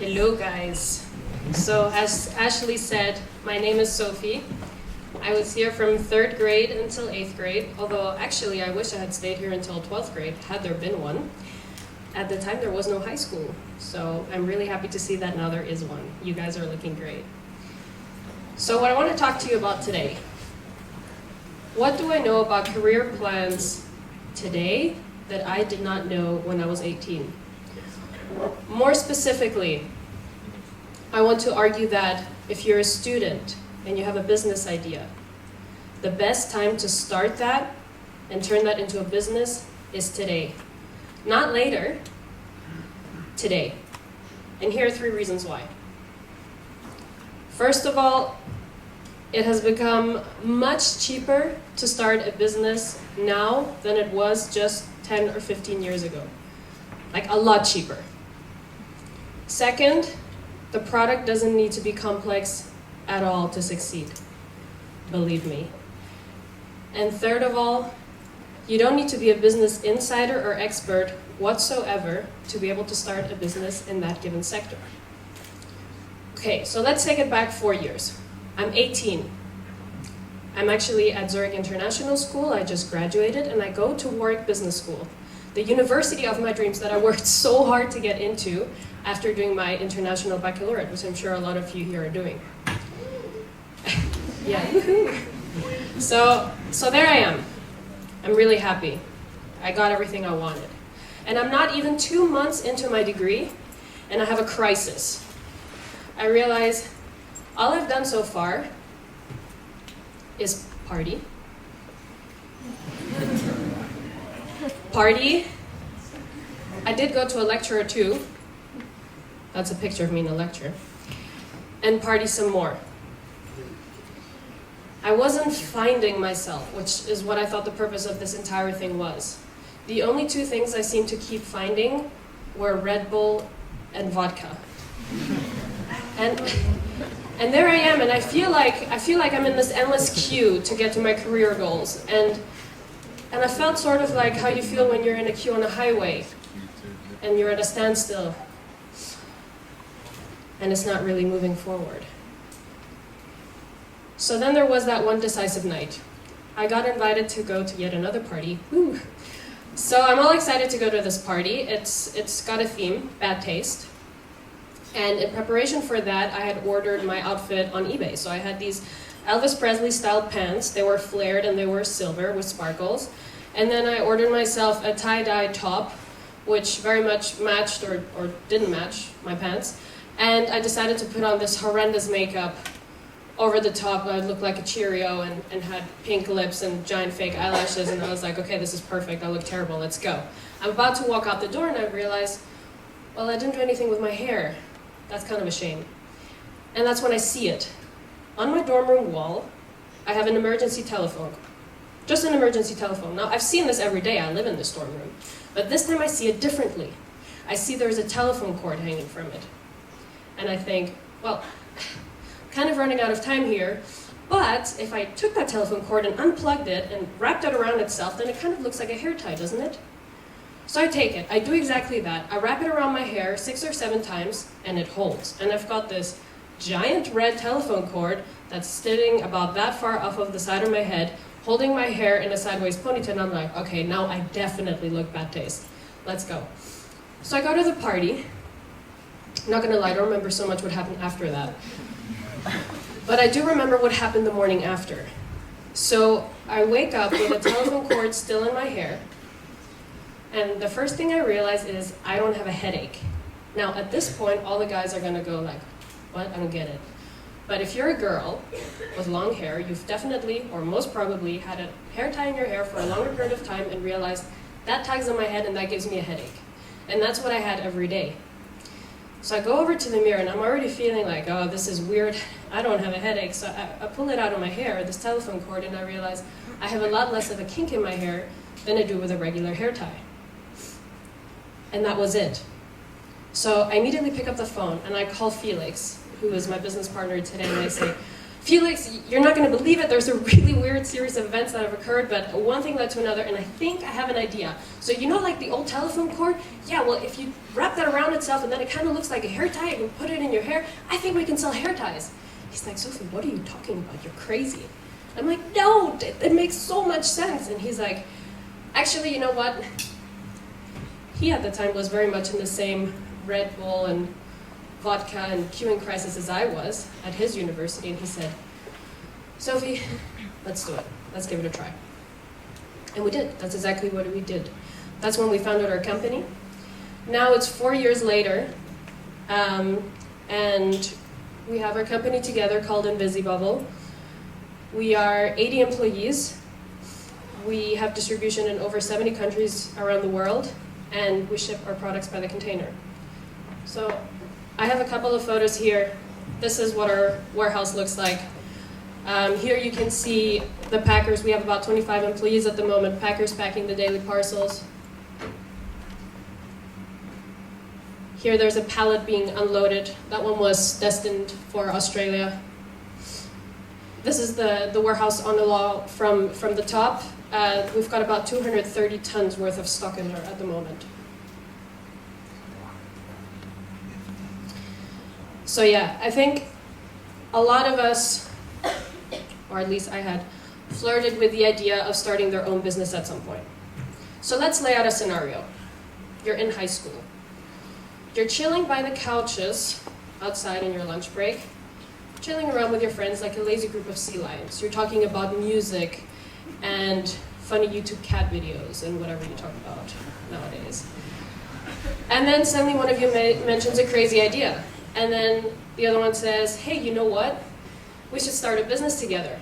Hello guys. So as Ashley said, my name is Sophie. I was here from 3rd grade until 8th grade, although actually I wish I had stayed here until 12th grade, had there been one. At the time there was no high school, so I'm really happy to see that now there is one. You guys are looking great. So what I want to talk to you about today. What do I know about career plans today that I did not know when I was 18? More specifically, I want to argue that if you're a student and you have a business idea, the best time to start that and turn that into a business is today. Not later, today. And here are 3 reasons why. First of all, it has become much cheaper to start a business now than it was just 10 or 15 years ago. Like a lot cheaper. Second, the product doesn't need to be complex at all to succeed. Believe me. And third of all, you don't need to be a business insider or expert whatsoever to be able to start a business in that given sector. Okay, so let's take it back 4 years. I'm 18. I'm actually at Zug International School. I just graduated and I go to Warwick Business School, the university of my dreams that I worked so hard to get into after doing my international baccalaureate, which I'm sure a lot of you here are doing. Yeah, woohoo! So there I am. I'm really happy. I got everything I wanted. And I'm not even 2 months into my degree, and I have a crisis. I realize all I've done so far is party. Party. I did go to a lecture or 2. That's a picture of me in a lecture. And party some more. I wasn't finding myself, which is what I thought the purpose of this entire thing was. The only 2 things I seemed to keep finding were Red Bull and vodka. And there I am, and I feel like I'm in this endless queue to get to my career goals. And I felt sort of like how you feel when you're in a queue on a highway and you're at a standstill and it's not really moving forward. So then there was that one decisive night. I got invited to go to yet another party. Woo. So I'm all excited to go to this party. It's got a theme, bad taste. And in preparation for that, I had ordered my outfit on eBay. So I had these Elvis Presley style pants. They were flared and they were silver with sparkles. And then I ordered myself a tie-dye top, which very much matched or didn't match my pants. And I decided to put on this horrendous makeup over the top. I looked like a Cheerio and had pink lips and giant fake eyelashes. And I was like, okay, this is perfect. I look terrible. Let's go. I'm about to walk out the door and I realized, well, I didn't do anything with my hair. That's kind of a shame. And that's when I see it. On my dorm room wall, I have an emergency telephone. Just an emergency telephone. Now, I've seen this every day. I live in this dorm room. But this time I see it differently. I see there's a telephone cord hanging from it. And I think, well, kind of running out of time here, but if I took that telephone cord and unplugged it and wrapped it around itself, then it kind of looks like a hair tie, doesn't it? So I take it, I do exactly that. I wrap it around my hair 6 or 7 times, and it holds. And I've got this giant red telephone cord that's sitting about that far off of the side of my head, holding my hair in a sideways ponytail, and I'm like, okay, now I definitely look bad taste. Let's go. So I go to the party. I'm not gonna lie, I don't remember so much what happened after that. But I do remember what happened the morning after. So I wake up with a telephone cord still in my hair, and the first thing I realize is I don't have a headache. Now at this point, all the guys are gonna go like, what? I don't get it. But if you're a girl with long hair, you've definitely, or most probably, had a hair tie in your hair for a longer period of time and realized that tag's on my head and that gives me a headache. And that's what I had every day. So I go over to the mirror and I'm already feeling like, oh, this is weird. I don't have a headache. So I pull it out of my hair, this telephone cord, and I realize I have a lot less of a kink in my hair than I do with a regular hair tie. And that was it. So I immediately pick up the phone and I call Felix, who is my business partner today, and I say, Felix, you're not going to believe it, there's a really weird series of events that have occurred, but one thing led to another, and I think I have an idea. So you know like the old telephone cord? Yeah, well if you wrap that around itself and then it kind of looks like a hair tie, you can put it in your hair, I think we can sell hair ties. He's like, Sophie, what are you talking about? You're crazy. I'm like, no, it makes so much sense. And he's like, actually, you know what? He at the time was very much in the same Red Bull and vodka and queuing crisis as I was at his university, and he said, Sophie, let's do it. Let's give it a try. And we did. That's exactly what we did. That's when we founded our company. Now it's 4 years later, and we have our company together called Invisibobble. We are 80 employees. We have distribution in over 70 countries around the world, and we ship our products by the container. So I have a couple of photos here. This is what our warehouse looks like. Here you can see the packers. We have about 25 employees at the moment, packers packing the daily parcels. Here there's a pallet being unloaded. That one was destined for Australia. This is the warehouse on the law from the top. We've got about 230 tons worth of stock in there at the moment. So yeah, I think a lot of us, or at least I had, flirted with the idea of starting their own business at some point. So let's lay out a scenario. You're in high school. You're chilling by the couches outside in your lunch break, chilling around with your friends like a lazy group of sea lions. You're talking about music and funny YouTube cat videos and whatever you talk about nowadays. And then suddenly one of you mentions a crazy idea. And then the other one says, hey, you know what? We should start a business together.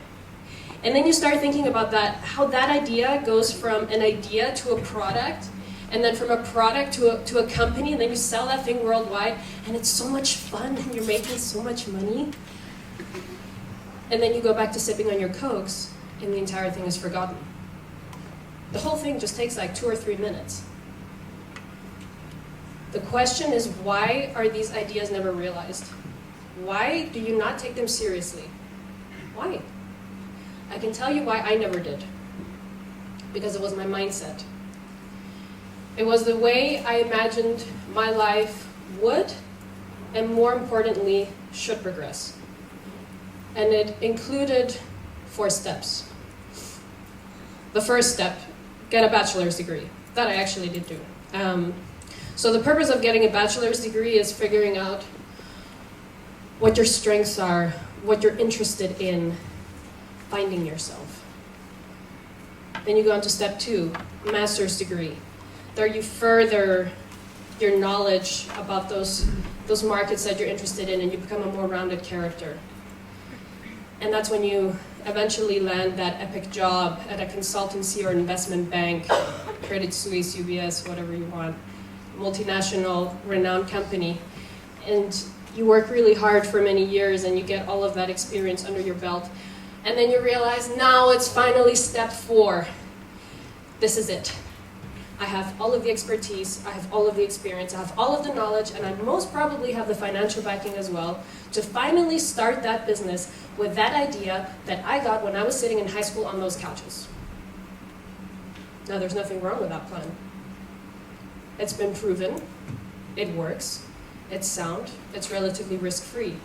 And then you start thinking about that, how that idea goes from an idea to a product, and then from a product to a company, and then you sell that thing worldwide, and it's so much fun, and you're making so much money. And then you go back to sipping on your Cokes, and the entire thing is forgotten. The whole thing just takes like 2 or 3 minutes. The question is, why are these ideas never realized? Why do you not take them seriously? Why? I can tell you why I never did. Because it was my mindset. It was the way I imagined my life would, and more importantly, should progress. And it included 4 steps. The first step, get a bachelor's degree. That I actually did do. So the purpose of getting a bachelor's degree is figuring out what your strengths are, what you're interested in, finding yourself. Then you go on to step 2, master's degree. There you further your knowledge about those markets that you're interested in, and you become a more rounded character. And that's when you eventually land that epic job at a consultancy or investment bank, Credit Suisse, UBS, whatever you want, multinational, renowned company. And you work really hard for many years and you get all of that experience under your belt. And then you realize, now it's finally step 4. This is it. I have all of the expertise, I have all of the experience, I have all of the knowledge, and I most probably have the financial backing as well to finally start that business with that idea that I got when I was sitting in high school on those couches. Now, there's nothing wrong with that plan. It's been proven, it works, it's sound, it's relatively risk-free.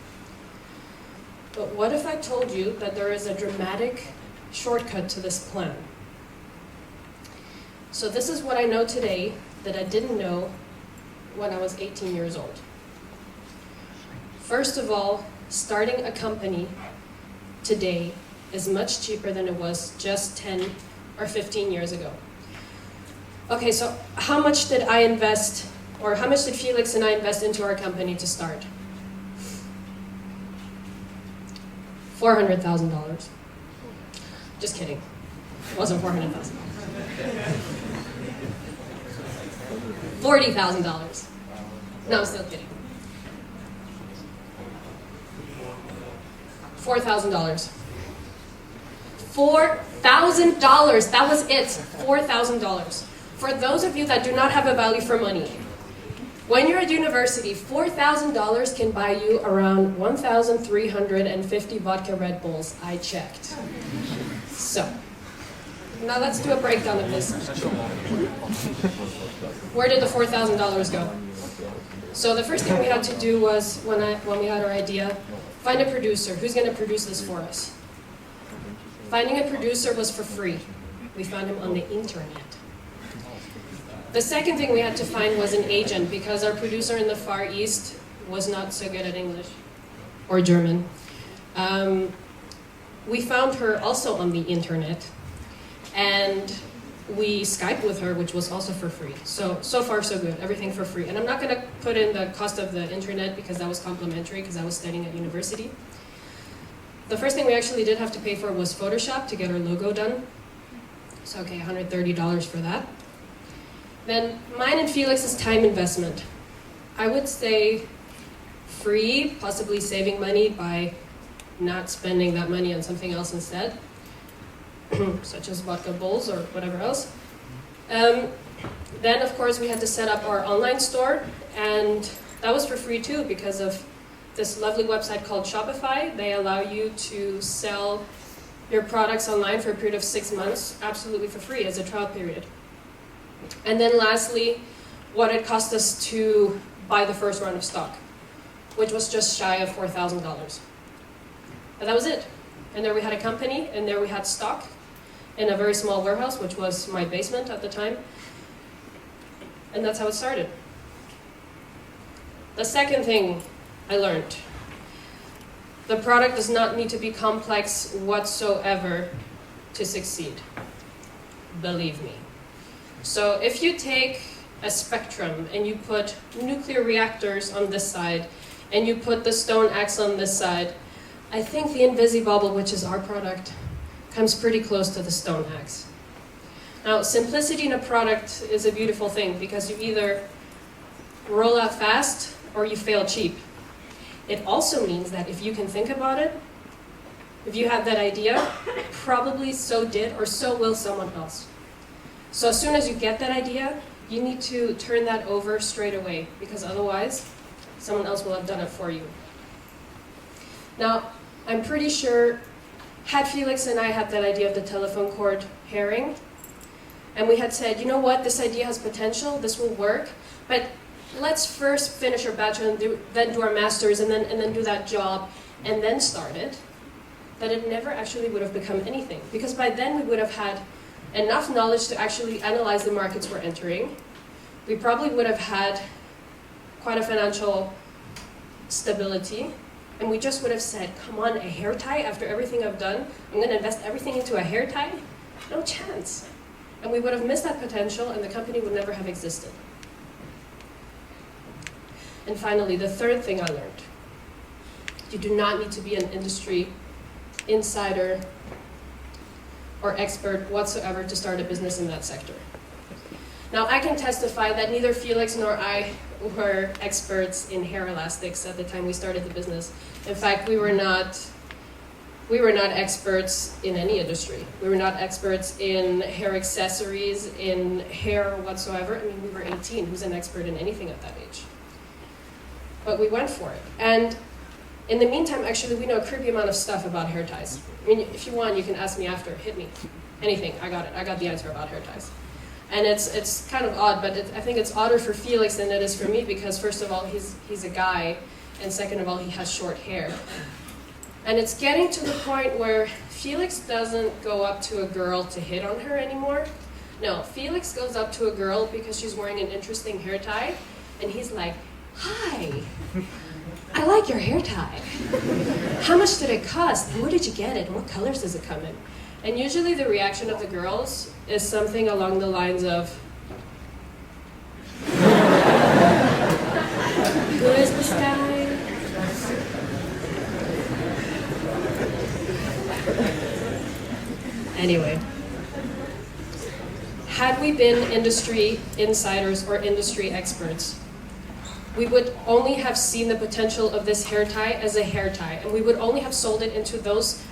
But what if I told you that there is a dramatic shortcut to this plan? So this is what I know today that I didn't know when I was 18 years old. First of all, starting a company today is much cheaper than it was just 10 or 15 years ago. Okay, so how much did I invest, or how much did Felix and I invest into our company to start? $400,000. Just kidding. It wasn't $400,000. $40,000. No, I'm still kidding. $4,000. $4,000. That was it. $4,000. For those of you that do not have a value for money, When you're at university, $4,000 can buy you around 1,350 vodka Red Bulls. I checked. So, now let's do a breakdown of this. Where did the $4,000 go? So the first thing we had to do was, when we had our idea, find a producer. Who's going to produce this for us? Finding a producer was for free. We found him on the internet. The second thing we had to find was an agent, because our producer in the Far East was not so good at English or German. We found her also on the internet, and we Skyped with her, which was also for free. So far so good, everything for free. And I'm not going to put in the cost of the internet because that was complimentary, because I was studying at university. The first thing we actually did have to pay for was Photoshop to get our logo done. So okay, $130 for that. Then mine and Felix's time investment. I would say free, possibly saving money by not spending that money on something else instead, such as vodka bowls or whatever else. Then, of course, we had to set up our online store, and that was for free too, because of this lovely website called Shopify. They allow you to sell your products online for a period of 6 months, absolutely for free as a trial period. And then lastly, what it cost us to buy the first round of stock, which was just shy of $4,000. And that was it. And there we had a company, and there we had stock in a very small warehouse, which was my basement at the time. And that's how it started. The second thing I learned, the product does not need to be complex whatsoever to succeed. Believe me. So if you take a spectrum and you put nuclear reactors on this side and you put the stone axe on this side, I think the invisibobble, which is our product, comes pretty close to the stone axe. Now, simplicity in a product is a beautiful thing, because you either roll out fast or you fail cheap. It also means that if you can think about it, if you have that idea, probably so did or so will someone else. So as soon as you get that idea, you need to turn that over straight away, because otherwise, someone else will have done it for you. Now, I'm pretty sure, had Felix and I had that idea of the telephone cord pairing, and we had said, you know what, this idea has potential, this will work, but let's first finish our bachelor and then do our master's and then do that job and then start it, that it never actually would have become anything. Because by then we would have had enough knowledge to actually analyze the markets we're entering. We probably would have had quite a financial stability, and we just would have said, come on, a hair tie after everything I've done? I'm going to invest everything into a hair tie? No chance. And we would have missed that potential, and the company would never have existed. And finally, the third thing I learned. You do not need to be an industry insider or expert whatsoever to start a business in that sector. Now, I can testify that neither Felix nor I were experts in hair elastics at the time we started the business. In fact, we were not experts in any industry. We were not experts in hair accessories, in hair whatsoever. I mean, we were 18. Who's an expert in anything at that age? But we went for it. And in the meantime, actually, we know a creepy amount of stuff about hair ties. I mean, if you want, you can ask me after. Hit me. Anything. I got it. I got the answer about hair ties. And it's kind of odd, but I think it's odder for Felix than it is for me, because first of all, he's a guy, and second of all, he has short hair. And it's getting to the point where Felix doesn't go up to a girl to hit on her anymore. No, Felix goes up to a girl because she's wearing an interesting hair tie, and he's like, hi, I like your hair tie. How much did it cost? And where did you get it? And what colors does it come in? And usually the reaction of the girls is something along the lines of, who is this guy? Anyway, had we been industry insiders or industry experts, we would only have seen the potential of this hair tie as a hair tie, and we would only have sold it into those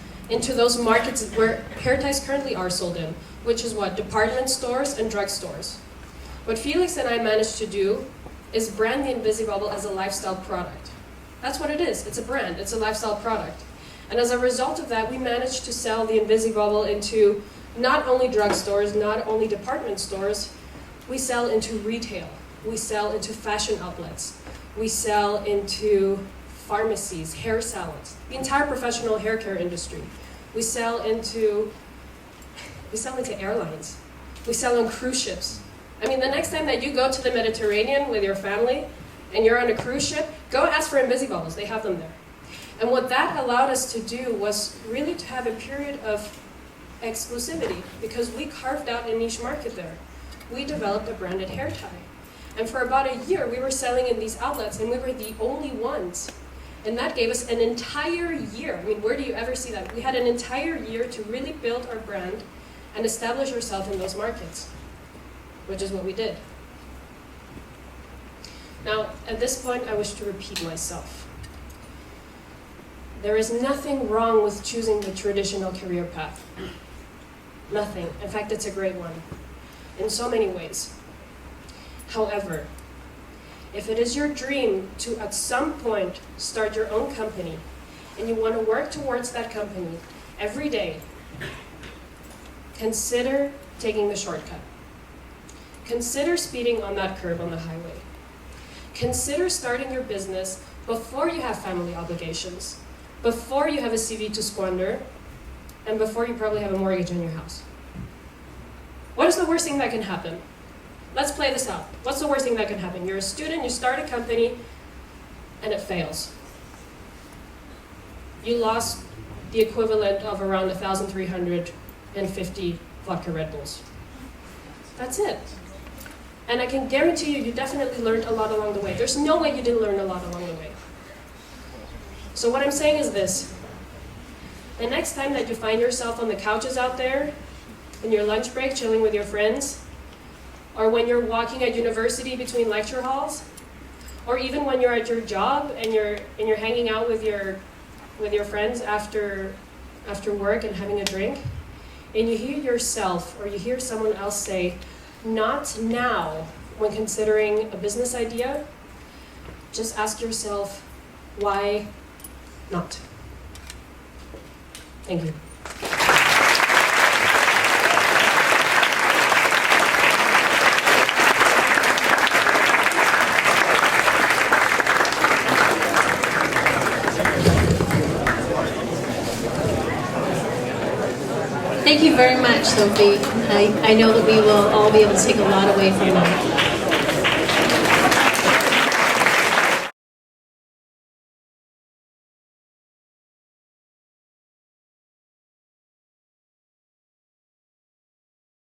markets where hair ties currently are sold in, which is what? Department stores and drugstores. What Felix and I managed to do is brand the invisibobble as a lifestyle product. That's what it is. It's a brand. It's a lifestyle product. And as a result of that, we managed to sell the invisibobble into not only drugstores, not only department stores, we sell into retail. We sell into fashion outlets. We sell into pharmacies, hair salons, the entire professional hair care industry. We sell into airlines. We sell on cruise ships. I mean, the next time that you go to the Mediterranean with your family and you're on a cruise ship, go ask for invisibobbles. They have them there. And what that allowed us to do was really to have a period of exclusivity, because we carved out a niche market there. We developed a branded hair tie. And for about a year, we were selling in these outlets, and we were the only ones. And that gave us an entire year. I mean, where do you ever see that? We had an entire year to really build our brand and establish ourselves in those markets, which is what we did. Now, at this point, I wish to repeat myself. There is nothing wrong with choosing the traditional career path. Nothing. In fact, it's a great one, in so many ways. However, if it is your dream to, at some point, start your own company, and you want to work towards that company every day, consider taking the shortcut. Consider speeding on that curb on the highway. Consider starting your business before you have family obligations, before you have a CV to squander, and before you probably have a mortgage on your house. What is the worst thing that can happen? Let's play this out. What's the worst thing that can happen? You're a student, you start a company, and it fails. You lost the equivalent of around 1,350 vodka Red Bulls. That's it. And I can guarantee you, you definitely learned a lot along the way. There's no way you didn't learn a lot along the way. So what I'm saying is this. The next time that you find yourself on the couches out there, in your lunch break, chilling with your friends, or when you're walking at university between lecture halls, or even when you're at your job and you're hanging out with your friends after work and having a drink, and you hear yourself or you hear someone else say, "Not now," when considering a business idea, just ask yourself, why not? Thank you. Thank you very much, Sophie. I know that we will all be able to take a lot away from that.